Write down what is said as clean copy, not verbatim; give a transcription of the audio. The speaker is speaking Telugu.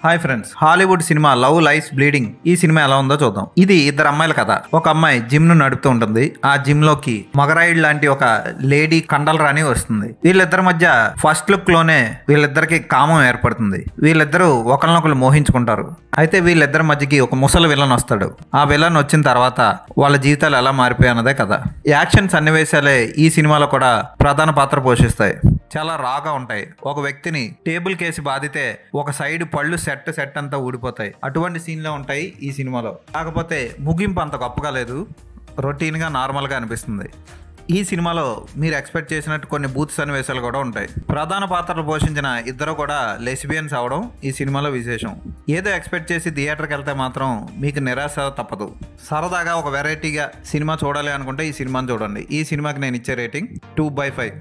Hi friends, Hollywood cinema love life bleeding ఈ సినిమా ఎలా ఉందో చూద్దాం. ఇది ఇద్దరు అమ్మాయిల కథ. ఒక అమ్మాయి జిమ్ ను నడుపుతూ ఉంటుంది. ఆ జిమ్ లోకి మగరాయిడ్ లాంటి ఒక లేడీ కండలరాని వస్తుంది. వీళ్ళిద్దరి మధ్య ఫస్ట్ లుక్ లోనే వీళ్ళిద్దరికి కామం ఏర్పడుతుంది. వీళ్ళిద్దరూ ఒకరినొకరు మోహించుకుంటారు. అయితే వీళ్ళిద్దరి మధ్యకి ఒక ముసలి విలన్ వస్తాడు. ఆ విలన్ వచ్చిన తర్వాత వాళ్ళ జీవితాలు ఎలా మారిపోయాయి అన్నదే కథ. యాక్షన్ సన్నివేశాలే ఈ సినిమాలో కూడా ప్రధాన పాత్ర పోషిస్తాయి. చాలా రాగా ఉంటాయి. ఒక వ్యక్తిని టేబుల్ కేసి బాధితే ఒక సైడ్ పళ్ళు సెట్ అంతా ఊడిపోతాయి. అటువంటి సీన్లే ఉంటాయి ఈ సినిమాలో. కాకపోతే ముగింపు అంత గొప్పగా లేదు, రొటీన్గా నార్మల్గా అనిపిస్తుంది. ఈ సినిమాలో మీరు ఎక్స్పెక్ట్ చేసినట్టు కొన్ని బూత్ సన్నివేశాలు కూడా ఉంటాయి. ప్రధాన పాత్రలు పోషించిన ఇద్దరు కూడా లెస్బియన్స్ అవడం ఈ సినిమాలో విశేషం. ఏదో ఎక్స్పెక్ట్ చేసి థియేటర్కి వెళ్తే మాత్రం మీకు నిరాశ తప్పదు. సరదాగా ఒక వెరైటీగా సినిమా చూడాలి అనుకుంటే ఈ సినిమాని చూడండి. ఈ సినిమాకి నేను ఇచ్చే రేటింగ్ 2/5.